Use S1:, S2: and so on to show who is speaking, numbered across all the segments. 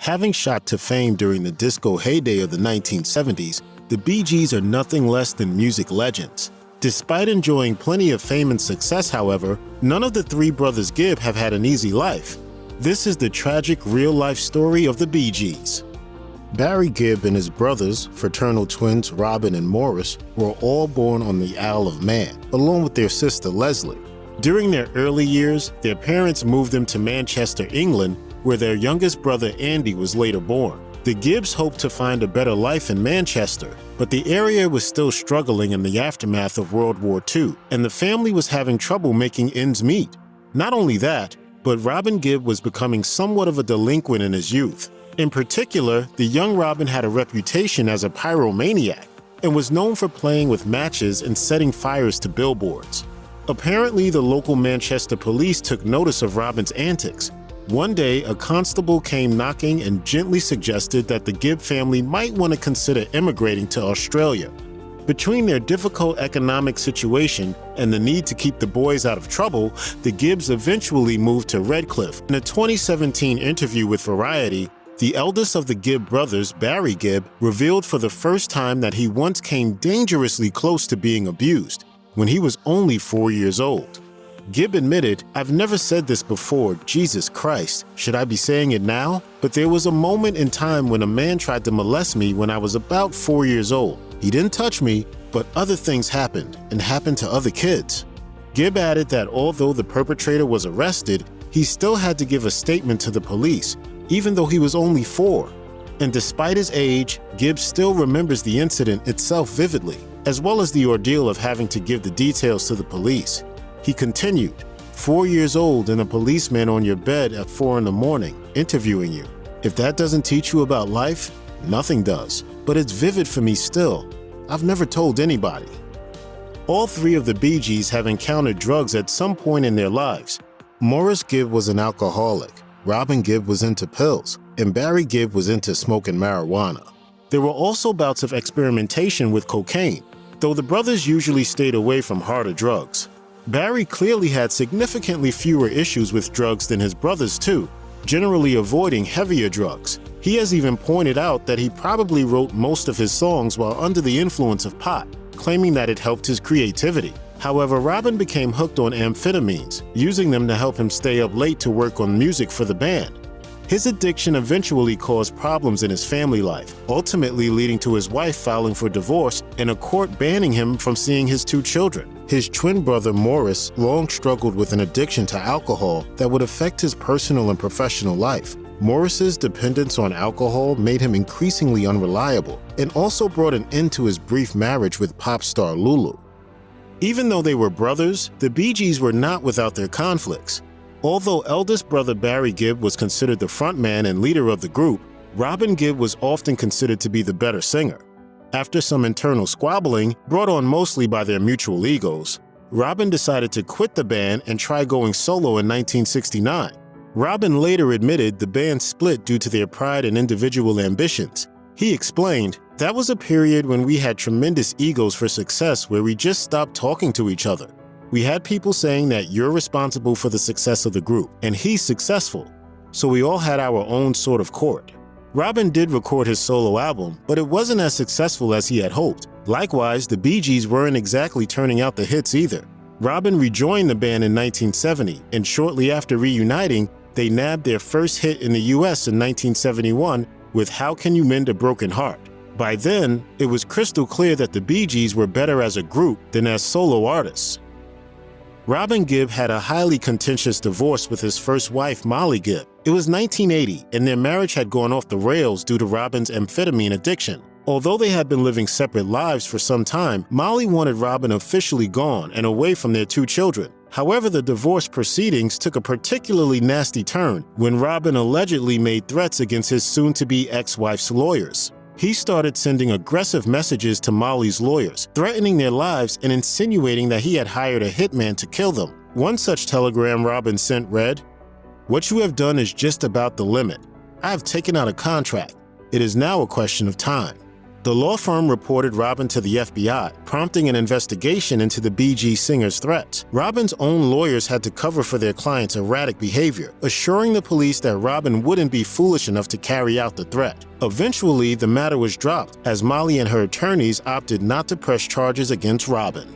S1: Having shot to fame during the disco heyday of the 1970s, the Bee Gees are nothing less than music legends. Despite enjoying plenty of fame and success, however, none of the three brothers Gibb have had an easy life. This is the tragic real-life story of the Bee Gees. Barry Gibb and his brothers, fraternal twins Robin and Morris, were all born on the Isle of Man, along with their sister Leslie. During their early years, their parents moved them to Manchester, England, where their youngest brother Andy was later born. The Gibbs hoped to find a better life in Manchester, but the area was still struggling in the aftermath of World War II, and the family was having trouble making ends meet. Not only that, but Robin Gibb was becoming somewhat of a delinquent in his youth. In particular, the young Robin had a reputation as a pyromaniac and was known for playing with matches and setting fires to billboards. Apparently, the local Manchester police took notice of Robin's antics. One day, a constable came knocking and gently suggested that the Gibb family might want to consider immigrating to Australia. Between their difficult economic situation and the need to keep the boys out of trouble, the Gibbs eventually moved to Redcliffe. In a 2017 interview with Variety, the eldest of the Gibb brothers, Barry Gibb, revealed for the first time that he once came dangerously close to being abused when he was only 4 years old. Gibb admitted, "I've never said this before, Jesus Christ, should I be saying it now? But there was a moment in time when a man tried to molest me when I was about 4 years old. He didn't touch me, but other things happened, and happened to other kids." Gibb added that although the perpetrator was arrested, he still had to give a statement to the police, even though he was only 4. And despite his age, Gibb still remembers the incident itself vividly, as well as the ordeal of having to give the details to the police. He continued, 4 years old and a policeman on your bed at 4 in the morning, interviewing you. If that doesn't teach you about life, nothing does. But it's vivid for me still. I've never told anybody. All three of the Bee Gees have encountered drugs at some point in their lives. Morris Gibb was an alcoholic, Robin Gibb was into pills, and Barry Gibb was into smoking marijuana. There were also bouts of experimentation with cocaine, though the brothers usually stayed away from harder drugs. Barry clearly had significantly fewer issues with drugs than his brothers too, generally avoiding heavier drugs. He has even pointed out that he probably wrote most of his songs while under the influence of pot, claiming that it helped his creativity. However, Robin became hooked on amphetamines, using them to help him stay up late to work on music for the band. His addiction eventually caused problems in his family life, ultimately leading to his wife filing for divorce and a court banning him from seeing his 2 children. His twin brother Morris long struggled with an addiction to alcohol that would affect his personal and professional life. Morris's dependence on alcohol made him increasingly unreliable and also brought an end to his brief marriage with pop star Lulu. Even though they were brothers, the Bee Gees were not without their conflicts. Although eldest brother Barry Gibb was considered the frontman and leader of the group, Robin Gibb was often considered to be the better singer. After some internal squabbling, brought on mostly by their mutual egos, Robin decided to quit the band and try going solo in 1969. Robin later admitted the band split due to their pride and individual ambitions. He explained, "That was a period when we had tremendous egos for success where we just stopped talking to each other. We had people saying that you're responsible for the success of the group, and he's successful. So we all had our own sort of court." Robin did record his solo album, but it wasn't as successful as he had hoped. Likewise, the Bee Gees weren't exactly turning out the hits either. Robin rejoined the band in 1970, and shortly after reuniting, they nabbed their first hit in the US in 1971 with How Can You Mend a Broken Heart. By then, it was crystal clear that the Bee Gees were better as a group than as solo artists. Robin Gibb had a highly contentious divorce with his first wife, Molly Gibb. It was 1980, and their marriage had gone off the rails due to Robin's amphetamine addiction. Although they had been living separate lives for some time, Molly wanted Robin officially gone and away from their 2 children. However, the divorce proceedings took a particularly nasty turn when Robin allegedly made threats against his soon-to-be ex-wife's lawyers. He started sending aggressive messages to Molly's lawyers, threatening their lives and insinuating that he had hired a hitman to kill them. One such telegram Robin sent read, "What you have done is just about the limit. I have taken out a contract. It is now a question of time." The law firm reported Robin to the FBI, prompting an investigation into the Bee Gees singer's threats. Robin's own lawyers had to cover for their client's erratic behavior, assuring the police that Robin wouldn't be foolish enough to carry out the threat. Eventually, the matter was dropped, as Molly and her attorneys opted not to press charges against Robin.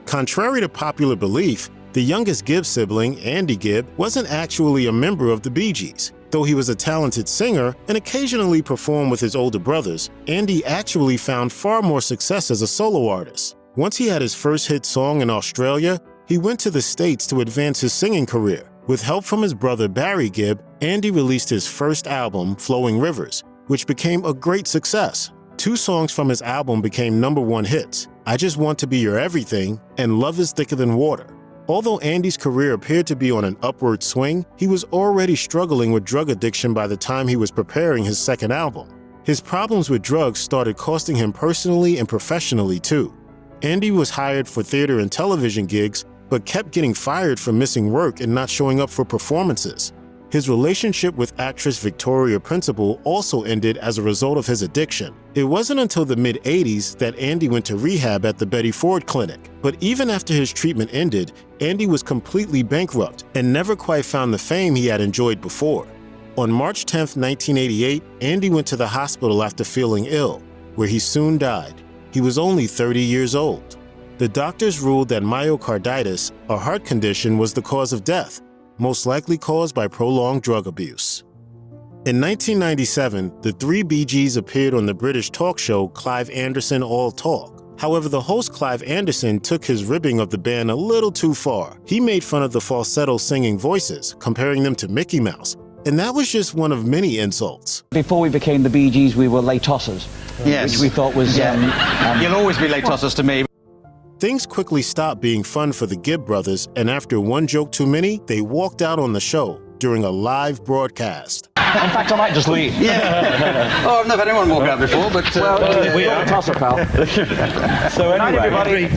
S1: Contrary to popular belief, the youngest Gibb sibling, Andy Gibb, wasn't actually a member of the Bee Gees. Though he was a talented singer and occasionally performed with his older brothers, Andy actually found far more success as a solo artist. Once he had his first hit song in Australia, he went to the States to advance his singing career. With help from his brother Barry Gibb, Andy released his first album, Flowing Rivers, which became a great success. 2 songs from his album became #1 hits, I Just Want to Be Your Everything and Love is Thicker Than Water. Although Andy's career appeared to be on an upward swing, he was already struggling with drug addiction by the time he was preparing his second album. His problems with drugs started costing him personally and professionally too. Andy was hired for theater and television gigs, but kept getting fired for missing work and not showing up for performances. His relationship with actress Victoria Principal also ended as a result of his addiction. It wasn't until the mid-'80s that Andy went to rehab at the Betty Ford Clinic. But even after his treatment ended, Andy was completely bankrupt and never quite found the fame he had enjoyed before. On March 10, 1988, Andy went to the hospital after feeling ill, where he soon died. He was only 30 years old. The doctors ruled that myocarditis, a heart condition, was the cause of death, most likely caused by prolonged drug abuse. In 1997, the 3 Bee Gees appeared on the British talk show Clive Anderson All Talk. However, the host Clive Anderson took his ribbing of the band a little too far. He made fun of the falsetto singing voices, comparing them to Mickey Mouse. And that was just one of many insults.
S2: Before we became the Bee Gees, we were late tossers,
S3: yes.
S2: which we thought was...
S3: You'll always be late tossers to me.
S1: Things quickly stopped being fun for the Gibb brothers, and after one joke too many, they walked out on the show during a live broadcast.
S2: In fact, I might just leave.
S3: Yeah. Oh, I've never had anyone walk out before, but...
S2: we are a tosser, pal. So anyway, everybody...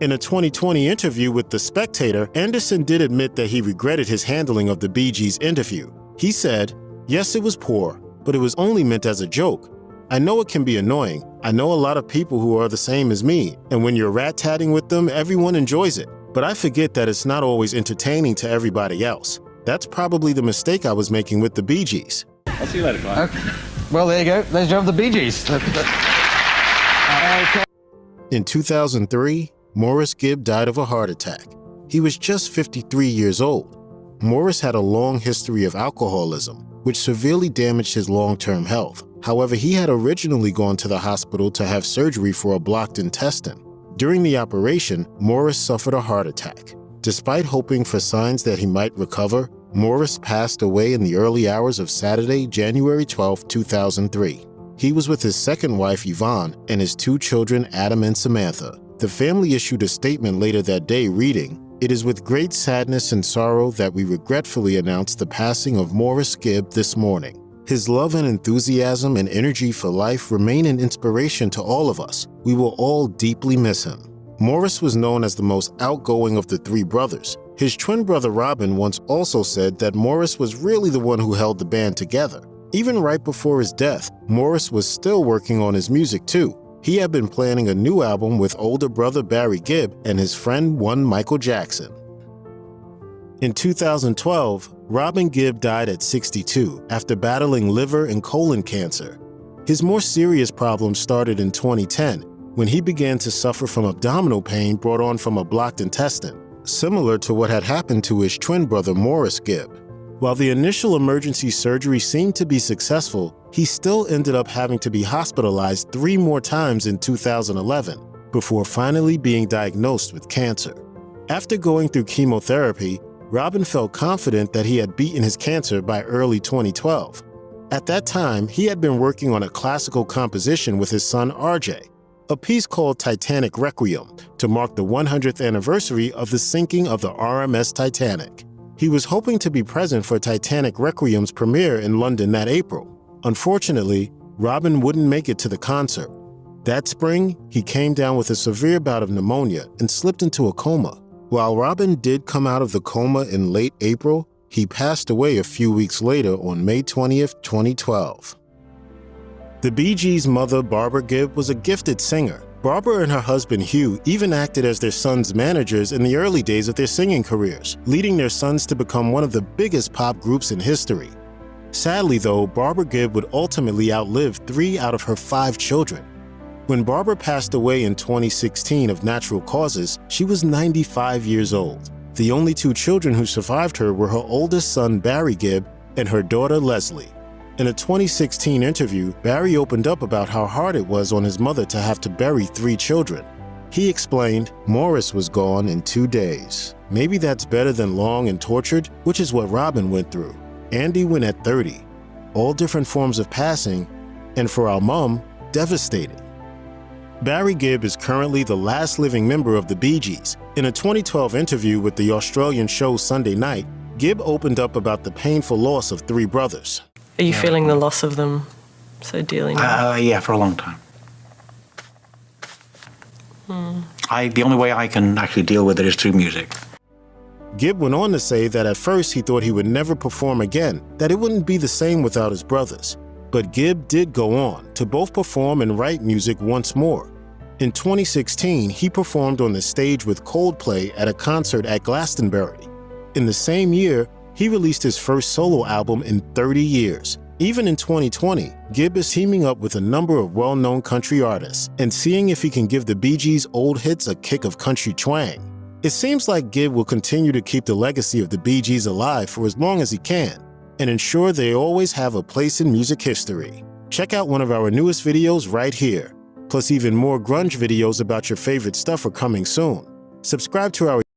S1: In a 2020 interview with The Spectator, Anderson did admit that he regretted his handling of the Bee Gees interview. He said, "Yes, it was poor, but it was only meant as a joke. I know it can be annoying. I know a lot of people who are the same as me, and when you're rat-tatting with them, everyone enjoys it. But I forget that it's not always entertaining to everybody else. That's probably the mistake I was making with the Bee Gees."
S4: I'll see you later, Clive.
S3: Okay. Well, there you go. There's the Bee Gees.
S1: In 2003, Morris Gibb died of a heart attack. He was just 53 years old. Morris had a long history of alcoholism, which severely damaged his long-term health. However, he had originally gone to the hospital to have surgery for a blocked intestine. During the operation, Morris suffered a heart attack. Despite hoping for signs that he might recover, Morris passed away in the early hours of Saturday, January 12, 2003. He was with his second wife, Yvonne, and his 2 children, Adam and Samantha. The family issued a statement later that day reading, "It is with great sadness and sorrow that we regretfully announce the passing of Morris Gibb this morning. His love and enthusiasm and energy for life remain an inspiration to all of us. We will all deeply miss him." Morris was known as the most outgoing of the 3 brothers. His twin brother Robin once also said that Morris was really the one who held the band together. Even right before his death, Morris was still working on his music too. He had been planning a new album with older brother Barry Gibb and his friend one Michael Jackson. In 2012, Robin Gibb died at 62 after battling liver and colon cancer. His more serious problems started in 2010 when he began to suffer from abdominal pain brought on from a blocked intestine, similar to what had happened to his twin brother Morris Gibb. While the initial emergency surgery seemed to be successful, he still ended up having to be hospitalized 3 more times in 2011 before finally being diagnosed with cancer. After going through chemotherapy, Robin felt confident that he had beaten his cancer by early 2012. At that time, he had been working on a classical composition with his son RJ, a piece called Titanic Requiem, to mark the 100th anniversary of the sinking of the RMS Titanic. He was hoping to be present for Titanic Requiem's premiere in London that April. Unfortunately, Robin wouldn't make it to the concert. That spring, he came down with a severe bout of pneumonia and slipped into a coma. While Robin did come out of the coma in late April, he passed away a few weeks later on May 20th, 2012. The Bee Gees' mother, Barbara Gibb, was a gifted singer. Barbara and her husband Hugh even acted as their sons' managers in the early days of their singing careers, leading their sons to become one of the biggest pop groups in history. Sadly though, Barbara Gibb would ultimately outlive 3 out of her 5 children. When Barbara passed away in 2016 of natural causes, she was 95 years old. The only 2 children who survived her were her oldest son Barry Gibb and her daughter Leslie. In a 2016 interview, Barry opened up about how hard it was on his mother to have to bury 3 children. He explained, "Morris was gone in 2 days. Maybe that's better than long and tortured, which is what Robin went through. Andy went at 30. All different forms of passing, and for our mom, devastating." Barry Gibb is currently the last living member of the Bee Gees. In a 2012 interview with the Australian show Sunday Night, Gibb opened up about the painful loss of 3 brothers.
S4: Are you feeling the loss of them so dearly now?
S5: Yeah, for a long time. The only way I can actually deal with it is through music.
S1: Gibb went on to say that at first he thought he would never perform again, that it wouldn't be the same without his brothers. But Gibb did go on to both perform and write music once more. In 2016, he performed on the stage with Coldplay at a concert at Glastonbury. In the same year, he released his first solo album in 30 years. Even in 2020, Gibb is teaming up with a number of well-known country artists and seeing if he can give the Bee Gees' old hits a kick of country twang. It seems like Gibb will continue to keep the legacy of the Bee Gees alive for as long as he can and ensure they always have a place in music history. Check out one of our newest videos right here. Plus even more grunge videos about your favorite stuff are coming soon. Subscribe to our